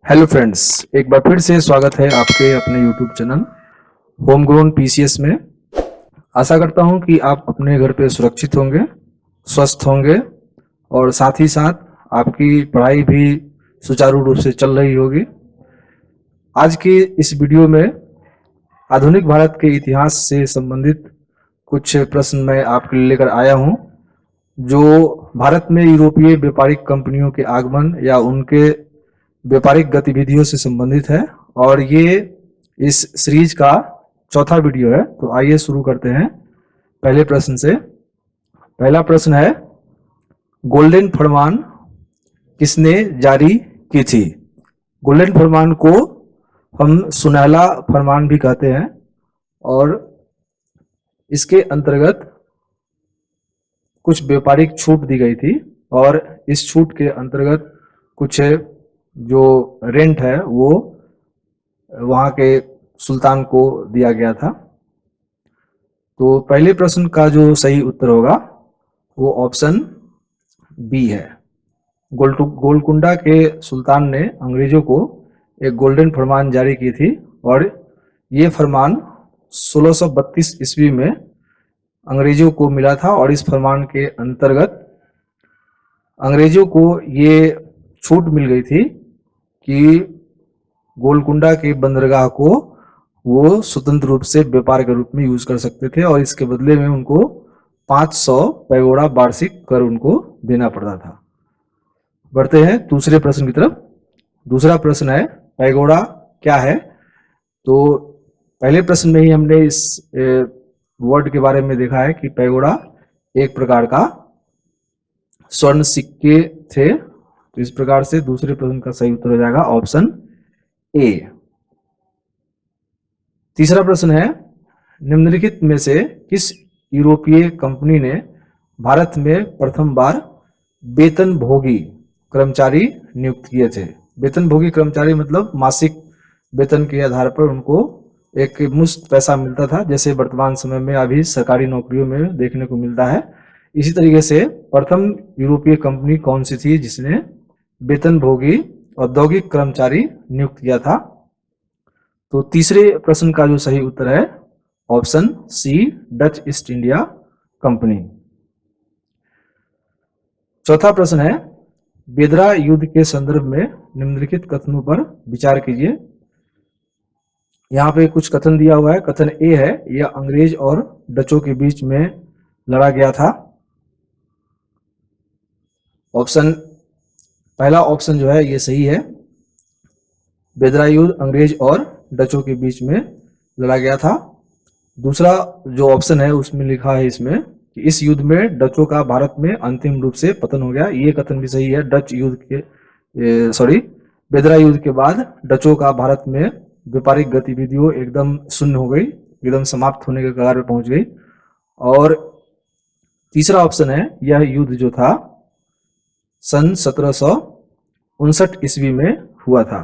Hello friends, एक बार फिर से स्वागत है आपके अपने YouTube channel home grown PCS में। आशा करता हूं कि आप अपने घर पे सुरक्षित होंगे, स्वस्थ होंगे और साथ ही साथ आपकी पढ़ाई भी सुचारू रूप से चल रही होगी। आज की इस वीडियो में आधुनिक भारत के इतिहास से संबंधित कुछ प्रश्न मैं आपके लिए लेकर आया हूं, जो भारत में यूरोपीय व्यापारिक कंपनियों के आगमन या उनके व्यापारिक गतिविधियों से संबंधित है। और ये इस सीरीज का चौथा वीडियो है। तो आइए शुरू करते हैं पहले प्रश्न से। पहला प्रश्न है, गोल्डन फरमान किसने जारी की थी? गोल्डन फरमान को हम सुनहला फरमान भी कहते हैं और इसके अंतर्गत कुछ व्यापारिक छूट दी गई थी और इस छूट के अंतर्गत कुछ जो रेंट है वो वहां के सुल्तान को दिया गया था। तो पहले प्रश्न का जो सही उत्तर होगा वो ऑप्शन बी है। गोलकुंडा के सुल्तान ने अंग्रेजों को एक गोल्डन फरमान जारी की थी और ये फरमान 1632 ईस्वी में अंग्रेजों को मिला था और इस फरमान के अंतर्गत अंग्रेजों को ये छूट मिल गई थी कि गोलकुंडा के बंदरगाह को वो स्वतंत्र रूप से व्यापार के रूप में यूज कर सकते थे और इसके बदले में उनको 500 पैगोडा वार्षिक कर उनको देना पड़ता था। बढ़ते हैं दूसरे प्रश्न की तरफ। दूसरा प्रश्न है, पैगोडा क्या है? तो पहले प्रश्न में ही हमने इस वर्ड के बारे में देखा है कि पैगोडा एक प्रकार का स्वर्ण सिक्के थे। तो इस प्रकार से दूसरे प्रश्न का सही उत्तर हो जाएगा ऑप्शन ए। तीसरा प्रश्न है, निम्नलिखित में से किस यूरोपीय कंपनी ने भारत में प्रथम बार वेतनभोगी कर्मचारी नियुक्त किए थे? वेतनभोगी कर्मचारी मतलब मासिक वेतन के आधार पर उनको एक मुश्त पैसा मिलता था, जैसे वर्तमान समय में अभी सरकारी नौकरियों में देखने को मिलता है। इसी तरीके से प्रथम यूरोपीय कंपनी कौन सी थी जिसने वेतनभोगी औद्योगिक कर्मचारी नियुक्त किया था? तो तीसरे प्रश्न का जो सही उत्तर है option C, Dutch East India company. चौथा प्रश्न है, बेदरा युद्ध के संदर्भ में निम्नलिखित कथनों पर विचार कीजिए। यहाँ पे कुछ कथन दिया हुआ है। कथन ए है, यह अंग्रेज और डचों के बीच में लड़ा गया था। ऑप्शन पहला ऑप्शन जो है ये सही है। बेदरा युद्ध अंग्रेज और डचों के बीच में लड़ा गया था। दूसरा जो ऑप्शन है उसमें लिखा है इसमें कि इस युद्ध में डचों का भारत में अंतिम रूप से पतन हो गया। ये कथन भी सही है। डच युद्ध के बेदरा युद्ध के बाद डचों का भारत में व्यापारिक गतिविधियों एकदम शून्य हो गई, एकदम समाप्त होने के कगार पर पहुंच गई। और तीसरा ऑप्शन है, यह युद्ध जो था सन 1759 ईस्वी में हुआ था।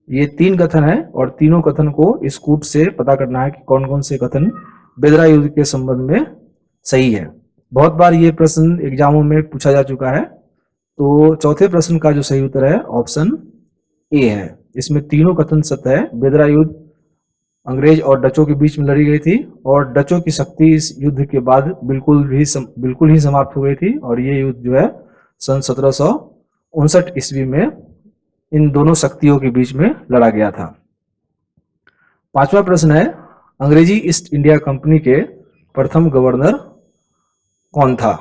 ये तीन कथन है और तीनों कथन को इस कूट से पता करना है कि कौन कौन से कथन बेदरा युद्ध के संबंध में सही है। बहुत बार ये प्रश्न एग्जामों में पूछा जा चुका है। तो चौथे प्रश्न का जो सही उत्तर है ऑप्शन ए है। इसमें तीनों कथन सत्य है। बेदरा युद्ध अंग्रेज और डचों के बीच में लड़ी गई थी और डचों की शक्ति इस युद्ध के बाद बिल्कुल ही समाप्त हो गई थी और ये युद्ध जो है सन 1759 ईस्वी में इन दोनों शक्तियों के बीच में लड़ा गया था। पांचवा प्रश्न है, अंग्रेजी ईस्ट इंडिया कंपनी के प्रथम गवर्नर कौन था?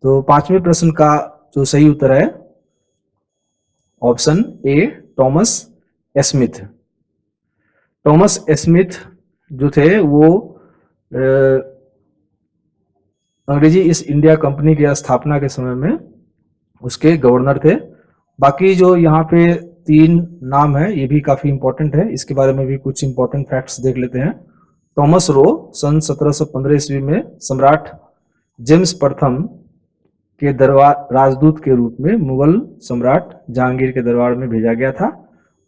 तो पांचवें प्रश्न का जो सही उत्तर है option A, Thomas Smith. Thomas Smith जो थे वो अंग्रेजी ईस्ट इंडिया कंपनी की स्थापना के समय में उसके गवर्नर थे। बाकी जो यहाँ पे तीन नाम है ये भी काफी इंपॉर्टेंट है, इसके बारे में भी कुछ इंपॉर्टेंट फैक्ट्स देख लेते हैं। थॉमस रो सन 1715 ईस्वी में सम्राट जेम्स प्रथम के दरबार राजदूत के रूप में मुगल सम्राट जहांगीर के दरबार में भेजा गया था।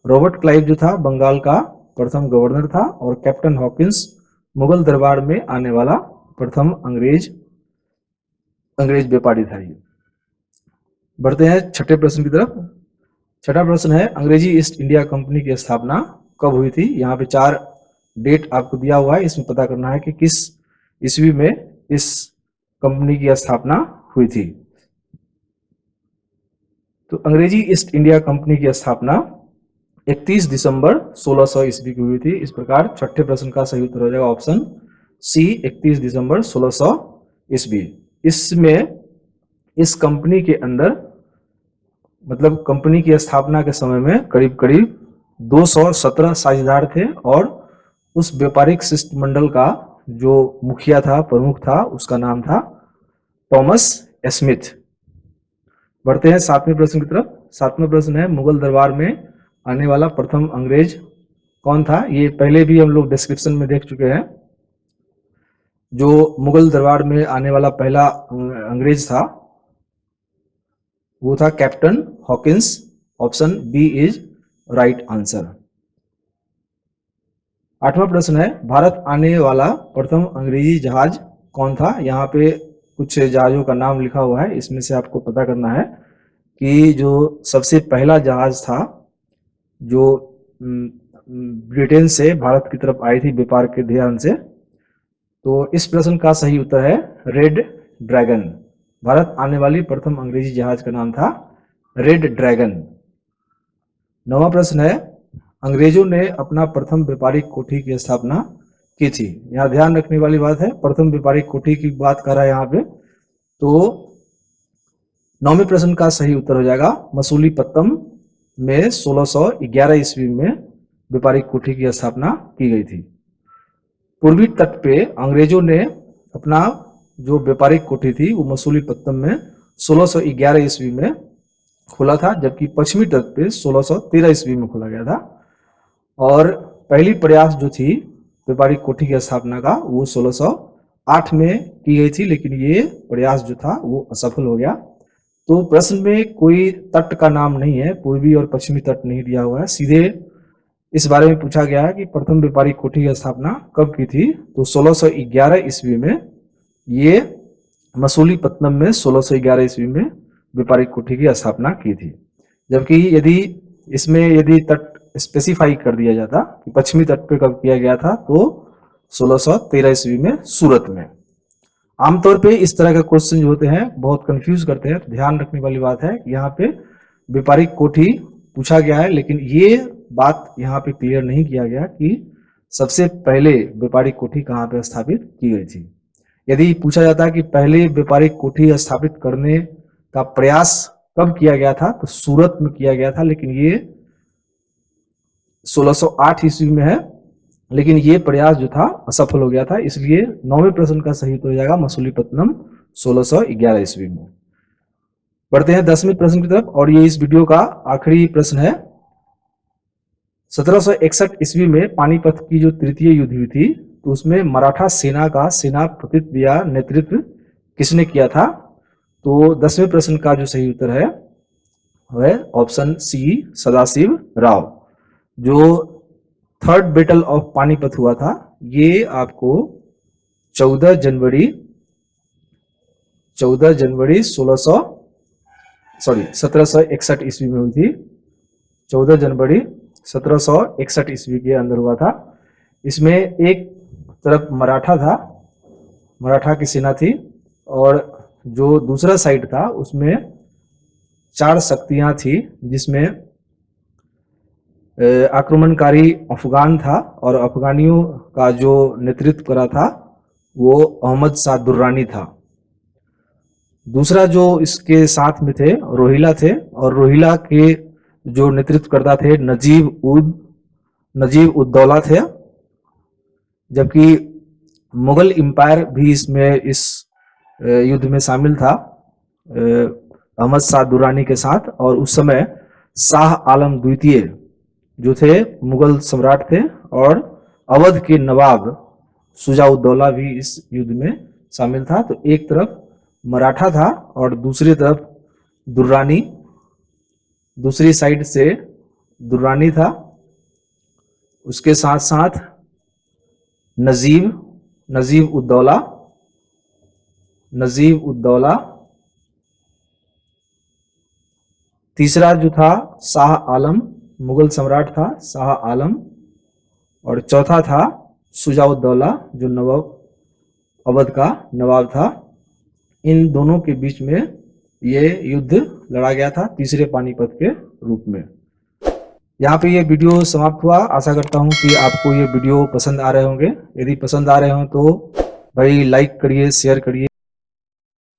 रॉबर्ट क्लाइव जो था बंगाल का प्रथम गवर्नर था और कैप्टन हॉकिंस मुगल दरबार में आने वाला प्रथम अंग्रेज व्यापारी था। ये बढ़ते हैं छठे प्रश्न की तरफ। छठा प्रश्न है, अंग्रेजी ईस्ट इंडिया कंपनी की स्थापना कब हुई थी। यहाँ पे 4 डेट आपको दिया हुआ है, इसमें पता करना है कि किस ईस्वी में इस कंपनी की स्थापना हुई थी। तो अंग्रेजी ईस्ट इंडिया कंपनी की स्थापना 31 दिसंबर 1600 ईस्वी की हुई थी। इस प्रकार छठे प्रश्न का सही उत्तर हो जाएगा ऑप्शन सी, 31 दिसंबर 1600 ईस्वी। इसमें इस कंपनी के अंदर मतलब कंपनी की स्थापना के समय में करीब करीब 217 साझेदार थे और उस व्यापारिक शिष्टमंडल का जो मुखिया था, प्रमुख था, उसका नाम था थॉमस स्मिथ। बढ़ते हैं 7वें प्रश्न की तरफ। 7वां प्रश्न है, मुगल दरबार में आने वाला प्रथम अंग्रेज कौन था। ये पहले भी हम लोग डिस्क्रिप्शन में देख चुके हैं। जो मुगल दरबार में आने वाला पहला अंग्रेज था वो था captain Hawkins. Option B is right answer. 8वां प्रश्न है, भारत आने वाला प्रथम अंग्रेजी जहाज कौन था। यहाँ पे कुछ जहाजों का नाम लिखा हुआ है, इसमें से आपको पता करना है कि जो सबसे पहला जहाज था जो ब्रिटेन से भारत की तरफ आई थी व्यापार के ध्यान से, तो इस प्रश्न का सही उत्तर है रेड ड्रैगन। भारत आने वाली प्रथम अंग्रेजी जहाज का नाम था रेड ड्रैगन। 9वां प्रश्न है, अंग्रेजों ने अपना प्रथम व्यापारिक कोठी की स्थापना की थी। यहाँ ध्यान रखने वाली बात है, प्रथम व्यापारिक कोठी की बात कर रहा है यहाँ पे। तो 9वें प्रश्न का सही उत्तर हो जाएगा मसूलीपट्टनम में 1611 ईस्वी में व्यापारिक कोठी की स्थापना की गई थी। पूर्वी तट पे अंग्रेजों ने अपना जो व्यापारिक कोठी थी वो मसूलीपट्टनम में 1611 ईस्वी में खोला था, जबकि पश्चिमी तट पे 1613 ईस्वी में खोला गया था। और पहली प्रयास जो थी व्यापारिक कोठी की स्थापना का वो 1608 में की गई थी, लेकिन ये प्रयास जो था वो असफल हो गया। तो प्रश्न में कोई तट का नाम नहीं है, पूर्वी और पश्चिमी तट नहीं दिया हुआ है, सीधे इस बारे में पूछा गया है कि प्रथम व्यापारिक कोठी की स्थापना कब की थी। तो 1611 ईस्वी में ये मसूलीपट्टनम में 1611 ईस्वी में व्यापारिक कोठी की स्थापना की थी। जबकि यदि तट स्पेसिफाई कर दिया जाता कि पश्चिमी तट पे कब किया गया था तो 1613 ईस्वी में सूरत में। आमतौर पे इस तरह के क्वेश्चन जो होते हैं बहुत कंफ्यूज करते हैं, तो ध्यान रखने वाली बात है यहाँ पे व्यापारिक कोठी पूछा गया है, लेकिन ये बात यहाँ पे क्लियर नहीं किया गया कि सबसे पहले व्यापारिक कोठी कहाँ पे स्थापित की गई थी। यदि पूछा जाता है कि पहले व्यापारिक कोठी स्थापित करने का प्रयास कब किया गया था तो सूरत में किया गया था, लेकिन ये 1608 ईस्वी में है, लेकिन ये प्रयास जो था असफल हो गया था। इसलिए 9वें प्रश्न का सही उत्तर हो जाएगा मसूलीपट्टनम 1611 ईस्वी में। बढ़ते हैं 10वें प्रश्न की तरफ और ये इस वीडियो का आखिरी प्रश्न है। 1761 ईस्वी में पानीपत की जो तृतीय युद्ध हुई थी तो उसमें मराठा सेना का सेनापतित्व या नेतृत्व किसने किया था। तो 10वें प्रश्न का जो सही उत्तर है वह ऑप्शन सी सदाशिव राव। जो थर्ड बैटल ऑफ पानीपत हुआ था ये आपको 14 जनवरी 1761 ईस्वी में हुई थी। 14 जनवरी 1761 ईस्वी के अंदर हुआ था। इसमें एक तरफ मराठा था, मराठा की सेना थी, और जो दूसरा साइड था उसमें 4 शक्तियां थी, जिसमें आक्रमणकारी अफगान था और अफगानियों का जो नेतृत्व करा था वो अहमद शाह दुर्रानी था। दूसरा जो इसके साथ में थे रोहिला थे, और रोहिला के जो नेतृत्व करता थे नजीब उद दौला थे। जबकि मुगल एम्पायर भी इस युद्ध में शामिल था अहमद शाह दुर्रानी के साथ, और उस समय शाह आलम द्वितीय जो थे मुगल सम्राट थे, और अवध के नवाब शुजा-उद-दौला भी इस युद्ध में शामिल था। तो एक तरफ मराठा था और दूसरी तरफ दुर्रानी, दूसरी साइड से दुर्रानी था। उसके साथ साथ नजीब उद दौला तीसरा जो था शाह आलम, मुगल सम्राट था शाह आलम। और चौथा था शुजाउद्दौला, जो नवाब अवध का नवाब था। इन दोनों के बीच में ये युद्ध लड़ा गया था तीसरे पानीपत के रूप में। यहाँ पे ये वीडियो समाप्त हुआ। आशा करता हूँ कि आपको ये वीडियो पसंद आ रहे होंगे। यदि पसंद आ रहे हो तो भाई लाइक करिए, शेयर करिए।